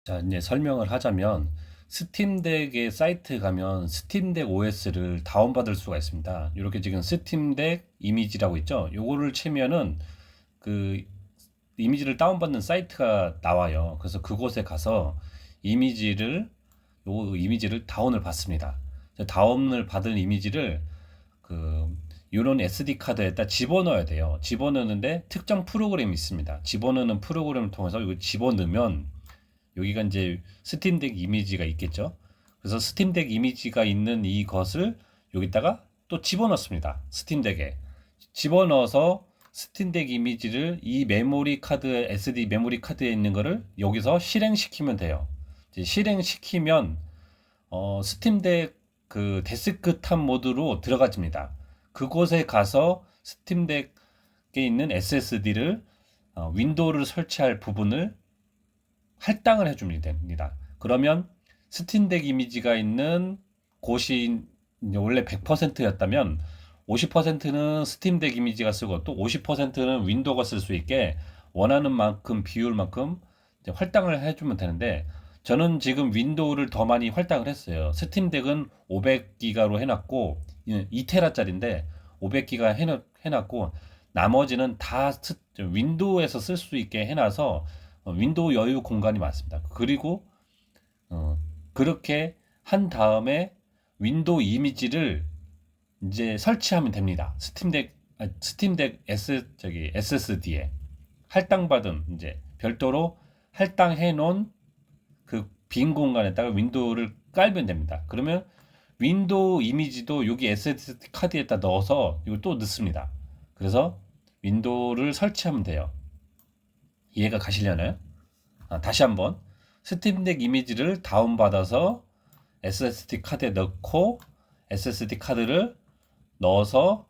자, 이제 설명을 하자면 스팀덱의 사이트 가면 스팀덱 OS를 다운받을 수가 있습니다. 이렇게 지금 스팀덱 이미지라고 있죠? 요거를 치면은 그 이미지를 다운받는 사이트가 나와요. 그래서 그곳에 가서 이미지를 요 이미지를 다운을 받습니다. 다운을 받은 이미지를 그 이런 SD 카드에다 집어넣어야 돼요. 집어넣는데 특정 프로그램이 있습니다. 집어넣는 프로그램을 통해서 이거 집어넣으면 여기가 이제 스팀덱 이미지가 있겠죠. 그래서 스팀덱 이미지가 있는 이것을 여기다가 또 집어넣습니다. 스팀덱에 집어넣어서 스팀덱 이미지를 이 메모리 카드 SD 메모리 카드에 있는 거를 여기서 실행시키면 돼요. 이제 실행시키면 스팀덱 그 데스크탑 모드로 들어가집니다. 그곳에 가서 스팀덱에 있는 SSD를 윈도우를 설치할 부분을 할당을 해주면 됩니다. 그러면 스팀덱 이미지가 있는 곳이 원래 100%였다면 50%는 스팀덱 이미지가 쓰고 또 50%는 윈도우가 쓸 수 있게 원하는 만큼 비율만큼 할당을 해주면 되는데 저는 지금 윈도우를 더 많이 할당을 했어요. 스팀덱은 500기가로 해놨고 2테라짜리인데 500기가 해놨고 나머지는 다 윈도우에서 쓸 수 있게 해놔서 윈도우 여유 공간이 많습니다. 그리고 어, 그렇게 한 다음에 윈도우 이미지를 이제 설치하면 됩니다. 스팀덱 SSD에 할당받은 이제 별도로 할당해 놓은 그 빈 공간에다가 윈도우를 깔면 됩니다. 그러면 윈도우 이미지도 여기 SSD 카드에다 넣어서 이걸 또 넣습니다. 그래서 윈도우를 설치하면 돼요. 이해가 가시려나요? 다시 한번 스팀덱 이미지를 다운받아서 SSD 카드에 넣고 SSD 카드를 넣어서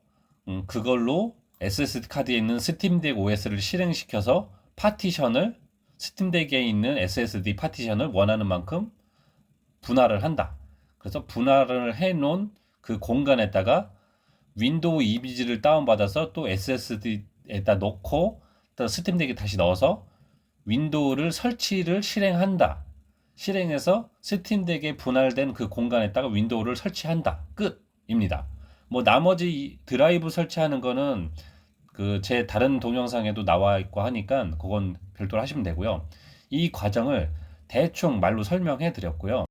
그걸로 SSD 카드에 있는 스팀덱 OS를 실행시켜서 파티션을 스팀덱에 있는 SSD 파티션을 원하는 만큼 분할을 한다. 그래서 분할을 해놓은 그 공간에다가 윈도우 이미지를 다운받아서 또 SSD에다 넣고 또 스팀덱에 다시 넣어서 윈도우를 설치를 실행한다. 실행해서 스팀덱에 분할된 그 공간에다가 윈도우를 설치한다. 끝입니다. 뭐 나머지 드라이브 설치하는 거는 그 제 다른 동영상에도 나와 있고 하니까 그건 별도로 하시면 되고요. 이 과정을 대충 말로 설명해 드렸고요.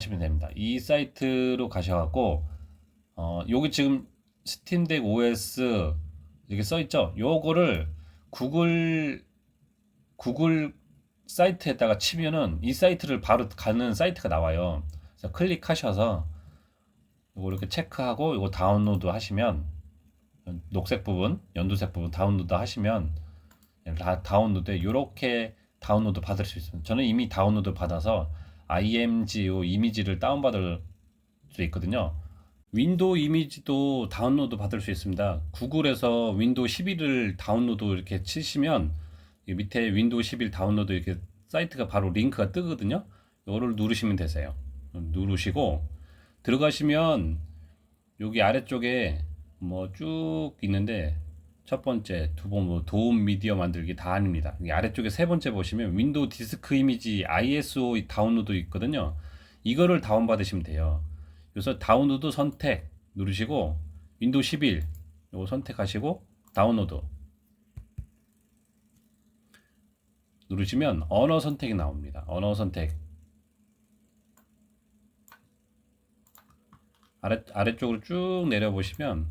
하시면 됩니다. 이 사이트로 가셔갖고 여기 지금 스팀덱 OS 이렇게 써 있죠. 요거를 구글 사이트에다가 치면은 이 사이트를 바로 가는 사이트가 나와요. 그래서 클릭하셔서 이거 이렇게 체크하고 이거 다운로드 하시면 녹색 부분, 연두색 부분 다운로드 하시면 다 다운로드 이렇게 다운로드 받을 수 있습니다. 저는 이미 다운로드 받아서 IMGO 이미지를 다운받을 수 있거든요. 윈도우 이미지도 다운로드 받을 수 있습니다. 구글에서 윈도우 11을 다운로드 이렇게 치시면 밑에 윈도우 11 다운로드 이렇게 사이트가 바로 링크가 뜨거든요. 이거를 누르시면 되세요. 누르시고 들어가시면 여기 아래쪽에 뭐 쭉 있는데 첫 번째, 두 번째 뭐 도움 미디어 만들기 다 아닙니다. 여기 아래쪽에 세 번째 보시면 윈도우 디스크 이미지 ISO 다운로드 있거든요. 이거를 다운받으시면 돼요. 그래서 다운로드 선택 누르시고 윈도우 11 이거 선택하시고 다운로드 누르시면 언어 선택이 나옵니다. 언어 선택 아래쪽으로 쭉 내려보시면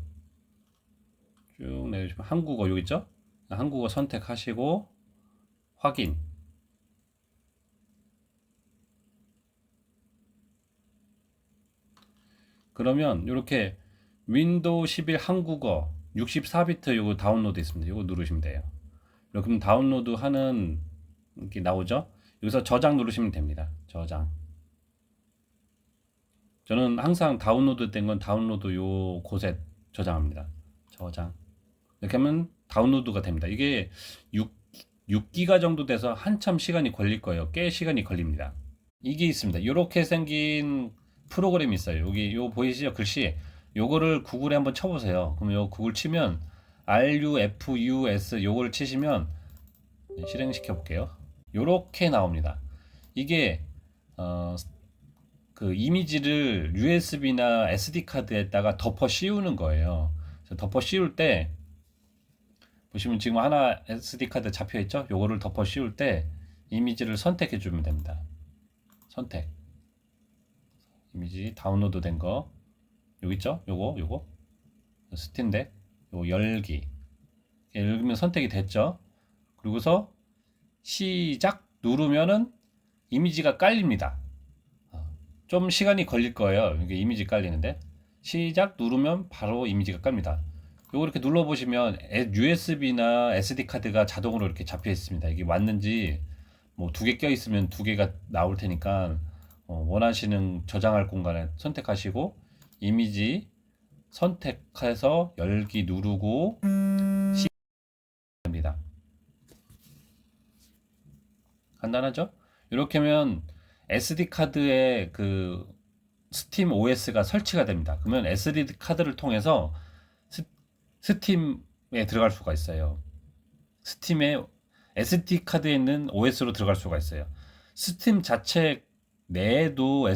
한국어 여기 있죠? 한국어 선택하시고 확인. 그러면 이렇게 윈도우 11 한국어 64비트 이거 다운로드 있습니다. 이거 누르시면 돼요. 이렇게 다운로드 하는 게 나오죠? 여기서 저장 누르시면 됩니다. 저장. 저는 항상 다운로드 된 건 다운로드 요 곳에 저장합니다. 저장. 이렇게 하면 다운로드가 됩니다. 이게 6기가 정도 돼서 한참 시간이 걸릴 거예요. 꽤 시간이 걸립니다. 이게 있습니다. 이렇게 생긴 프로그램이 있어요. 여기 요 보이시죠? 글씨. 요거를 구글에 한번 쳐보세요. 그럼 요 구글 치면 RUFUS 요거를 치시면 실행시켜 볼게요. 요렇게 나옵니다. 이게 그 이미지를 USB나 SD 카드에다가 덮어 씌우는 거예요. 그래서 덮어 씌울 때 보시면 지금 하나 SD 카드 잡혀 있죠? 요거를 덮어 씌울 때 이미지를 선택해 주면 됩니다. 선택. 이미지 다운로드 된 거. 여기 있죠? 요거. 스팀덱. 요거 열기. 열기면 선택이 됐죠? 그리고서 시작 누르면은 이미지가 깔립니다. 좀 시간이 걸릴 거예요. 이게 이미지 깔리는데. 시작 누르면 바로 이미지가 깔립니다. 요거 이렇게 눌러보시면 USB나 SD 카드가 자동으로 이렇게 잡혀 있습니다. 이게 왔는지 뭐 2개 껴 있으면 2개가 나올 테니까 원하시는 저장할 공간에 선택하시고 이미지 선택해서 열기 누르고 시작합니다. 간단하죠? 이렇게 하면 SD 카드에 그 스팀 OS가 설치가 됩니다. 그러면 SD 카드를 통해서 스팀에 들어갈 수가 있어요. 스팀에 SD 카드에 있는 OS로 들어갈 수가 있어요. 스팀 자체 내에도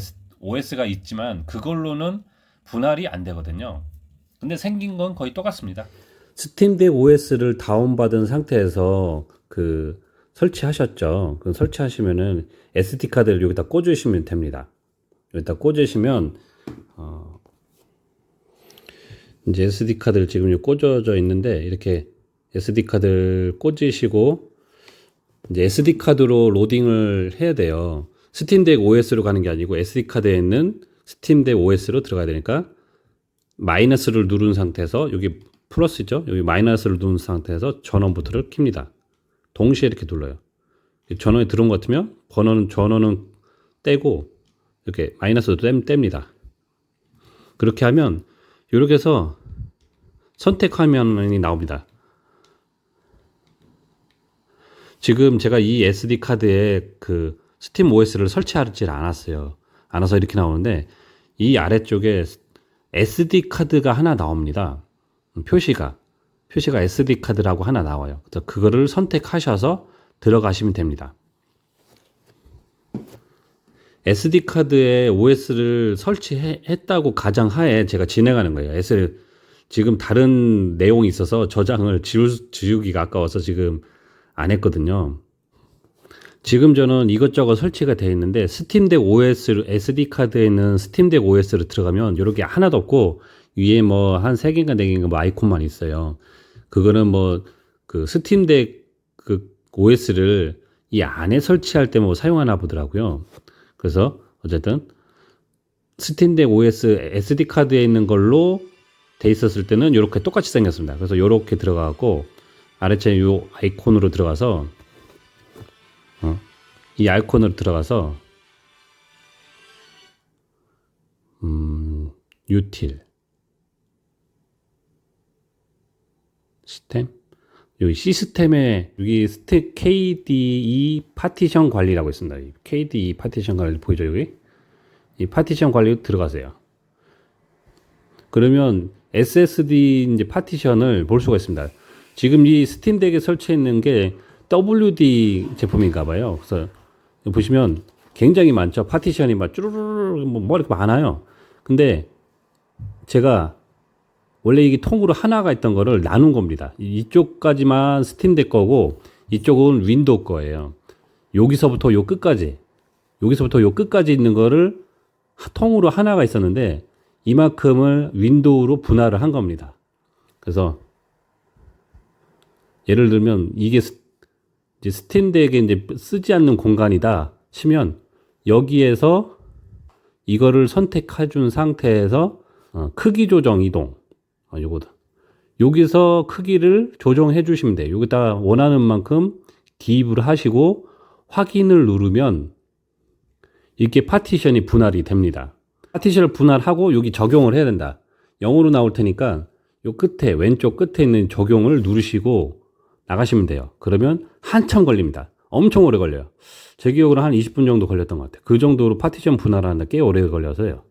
OS가 있지만 그걸로는 분할이 안 되거든요. 근데 생긴 건 거의 똑같습니다. 스팀덱 OS를 다운받은 상태에서 그 설치하셨죠. 그 설치하시면은 SD 카드를 여기다 꽂으시면 됩니다. 여기다 꽂으시면 이제 SD 카드를 지금 꽂아져 있는데 이렇게 SD 카드를 꽂으시고 이제 SD 카드로 로딩을 해야 돼요. 스팀덱 OS로 가는 게 아니고 SD 카드에 있는 스팀덱 OS로 들어가야 되니까 마이너스를 누른 상태에서 여기 플러스죠. 여기 마이너스를 누른 상태에서 전원 버튼을 킵니다. 동시에 이렇게 눌러요. 전원이 들어온 것 같으면 전원은 떼고 이렇게 마이너스도 뗍니다. 그렇게 하면 이렇게 해서 선택 화면이 나옵니다. 지금 제가 이 SD 카드에 그 스팀 OS를 설치하지 않았어요. 않아서 이렇게 나오는데 이 아래쪽에 SD 카드가 하나 나옵니다. 표시가 SD 카드라고 하나 나와요. 그래서 그거를 선택하셔서 들어가시면 됩니다. SD 카드에 OS를 설치했다고 가정하에 제가 진행하는 거예요. 지금 다른 내용이 있어서 저장을 지우기가 아까워서 지금 안 했거든요. 지금 저는 이것저것 설치가 되어 있는데 스팀덱 OS, SD 카드에 있는 스팀덱 OS로 들어가면 이렇게 하나도 없고 위에 뭐 한 3개인가 4개인가 뭐 아이콘만 있어요. 그거는 뭐 그 스팀덱 그 OS를 이 안에 설치할 때 뭐 사용하나 보더라고요. 그래서 어쨌든 스팀덱 OS SD 카드에 있는 걸로 돼 있었을 때는 이렇게 똑같이 생겼습니다. 그래서 이렇게 들어가고 아래쪽에 이 아이콘으로 들어가서 이 아이콘으로 들어가서 유틸 시스템 여기 시스템에 여기 KDE 파티션 관리라고 있습니다. KDE 파티션 관리 보이죠? 여기 이 파티션 관리 들어가세요. 그러면 SSD 이제 파티션을 볼 수가 있습니다. 지금 이 스팀덱에 설치해 있는 게 WD 제품인가 봐요. 그래서 보시면 굉장히 많죠. 파티션이 막 쭈르르 뭐 이렇게 많아요. 근데 제가 원래 이게 통으로 하나가 있던 거를 나눈 겁니다. 이쪽까지만 스팀덱 거고 이쪽은 윈도우 거예요. 여기서부터 요 끝까지 있는 거를 통으로 하나가 있었는데 이만큼을 윈도우로 분할을 한 겁니다. 그래서 예를 들면 이게 이제 스팀덱에 이제 쓰지 않는 공간이다 치면 여기에서 이거를 선택해 준 상태에서 크기 조정 이동 요거다. 여기서 크기를 조정해 주시면 돼요. 여기다 원하는 만큼 기입을 하시고 확인을 누르면 이렇게 파티션이 분할이 됩니다. 파티션을 분할하고 여기 적용을 해야 된다. 0으로 나올 테니까 요 끝에 왼쪽 끝에 있는 적용을 누르시고 나가시면 돼요. 그러면 한참 걸립니다. 엄청 오래 걸려요. 제 기억으로 한 20분 정도 걸렸던 것 같아요. 그 정도로 파티션 분할하는데 꽤 오래 걸려서요.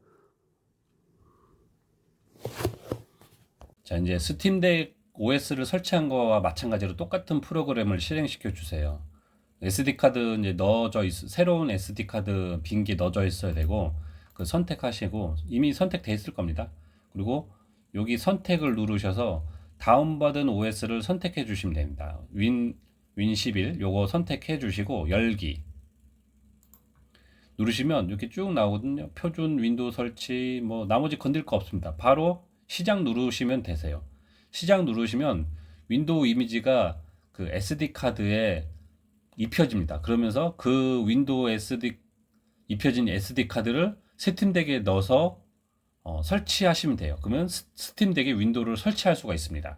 자, 이제 스팀덱 OS를 설치한 거와 마찬가지로 똑같은 프로그램을 실행시켜 주세요. SD 카드 이제 새로운 SD 카드 빈게 넣어져 있어야 되고 그 선택하시고 이미 선택돼 있을 겁니다. 그리고 여기 선택을 누르셔서 다운받은 OS를 선택해 주시면 됩니다. 윈 11 요거 선택해 주시고 열기 누르시면 이렇게 쭉 나오거든요. 표준 윈도우 설치 뭐 나머지 건들 거 없습니다. 바로 시작 누르시면 되세요. 시작 누르시면 윈도우 이미지가 그 SD 카드에 입혀집니다. 그러면서 그 윈도우 SD 입혀진 SD 카드를 스팀덱에 넣어서 설치하시면 돼요. 그러면 스팀덱에 윈도우를 설치할 수가 있습니다.